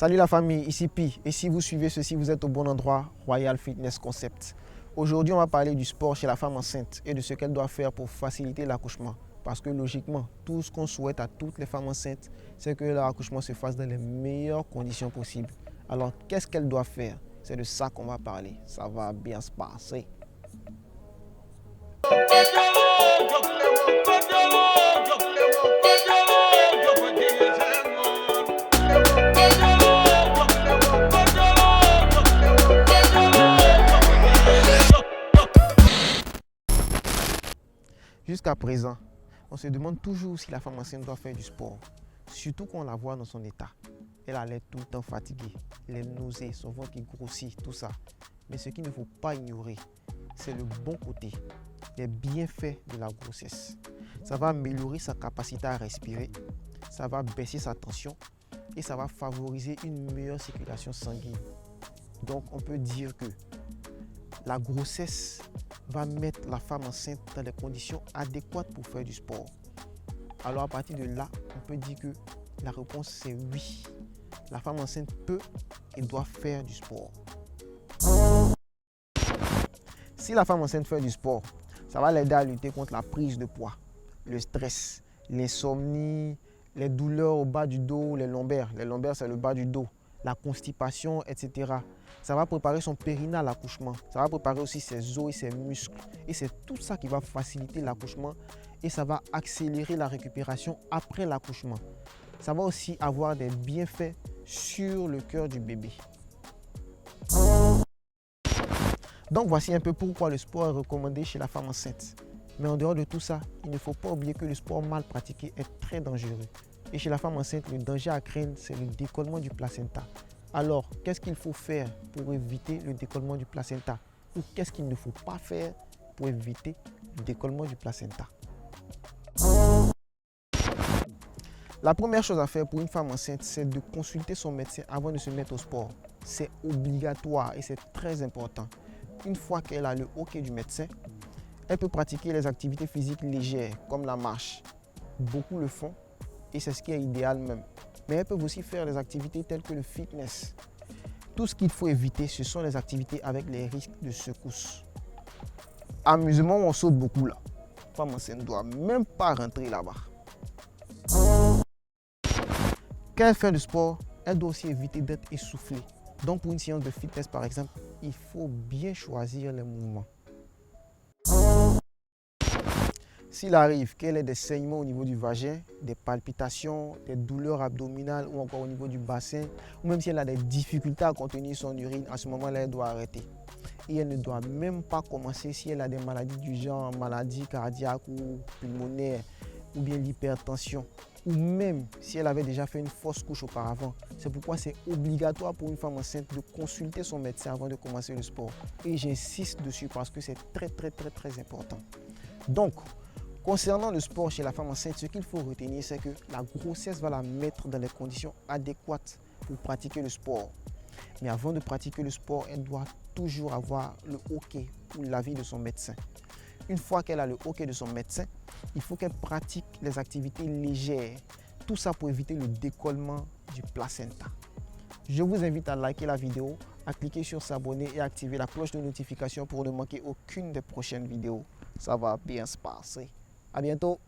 Salut la famille, ici Pi. Et si vous suivez ceci, vous êtes au bon endroit, Royal Fitness Concept. Aujourd'hui, on va parler du sport chez la femme enceinte et de ce qu'elle doit faire pour faciliter l'accouchement. Parce que logiquement, tout ce qu'on souhaite à toutes les femmes enceintes, c'est que leur accouchement se fasse dans les meilleures conditions possibles. Alors, qu'est-ce qu'elle doit faire? C'est de ça qu'on va parler. Ça va bien se passer. Jusqu'à présent, on se demande toujours si la femme enceinte doit faire du sport, surtout quand on la voit dans son état. Elle a l'air tout le temps fatiguée, les nausées, son ventre qui grossit, tout ça. Mais ce qu'il ne faut pas ignorer, c'est le bon côté, les bienfaits de la grossesse. Ça va améliorer sa capacité à respirer, ça va baisser sa tension et ça va favoriser une meilleure circulation sanguine. Donc on peut dire que la grossesse va mettre la femme enceinte dans les conditions adéquates pour faire du sport. Alors à partir de là, on peut dire que la réponse c'est oui. La femme enceinte peut et doit faire du sport. Si la femme enceinte fait du sport, ça va l'aider à lutter contre la prise de poids, le stress, l'insomnie, les douleurs au bas du dos, les lombaires. Les lombaires, c'est le bas du dos, la constipation, etc. Ça va préparer son périnée à l'accouchement. Ça va préparer aussi ses os et ses muscles. Et c'est tout ça qui va faciliter l'accouchement et ça va accélérer la récupération après l'accouchement. Ça va aussi avoir des bienfaits sur le cœur du bébé. Donc voici un peu pourquoi le sport est recommandé chez la femme enceinte. Mais en dehors de tout ça, il ne faut pas oublier que le sport mal pratiqué est très dangereux. Et chez la femme enceinte, le danger à craindre, c'est le décollement du placenta. Alors, qu'est-ce qu'il faut faire pour éviter le décollement du placenta? Ou qu'est-ce qu'il ne faut pas faire pour éviter le décollement du placenta? La première chose à faire pour une femme enceinte, c'est de consulter son médecin avant de se mettre au sport. C'est obligatoire et c'est très important. Une fois qu'elle a le OK du médecin, elle peut pratiquer les activités physiques légères comme la marche. Beaucoup le font et c'est ce qui est idéal même. Mais elles peuvent aussi faire des activités telles que le fitness. Tout ce qu'il faut éviter, ce sont les activités avec les risques de secousse. Amusement, on saute beaucoup là. La femme enceinte ne doit même pas rentrer là-bas. Quand elle fait du sport, elle doit aussi éviter d'être essoufflée. Donc pour une séance de fitness par exemple, il faut bien choisir les mouvements. S'il arrive qu'elle ait des saignements au niveau du vagin, des palpitations, des douleurs abdominales ou encore au niveau du bassin, ou même si elle a des difficultés à contenir son urine, à ce moment-là, elle doit arrêter. Et elle ne doit même pas commencer si elle a des maladies du genre maladie cardiaque ou pulmonaire, ou bien l'hypertension, ou même si elle avait déjà fait une fausse couche auparavant. C'est pourquoi c'est obligatoire pour une femme enceinte de consulter son médecin avant de commencer le sport. Et j'insiste dessus parce que c'est très important. Donc, concernant le sport chez la femme enceinte, ce qu'il faut retenir, c'est que la grossesse va la mettre dans les conditions adéquates pour pratiquer le sport. Mais avant de pratiquer le sport, elle doit toujours avoir le OK ou l'avis de son médecin. Une fois qu'elle a le OK de son médecin, il faut qu'elle pratique les activités légères. Tout ça pour éviter le décollement du placenta. Je vous invite à liker la vidéo, à cliquer sur s'abonner et à activer la cloche de notification pour ne manquer aucune des prochaines vidéos. Ça va bien se passer. À bientôt.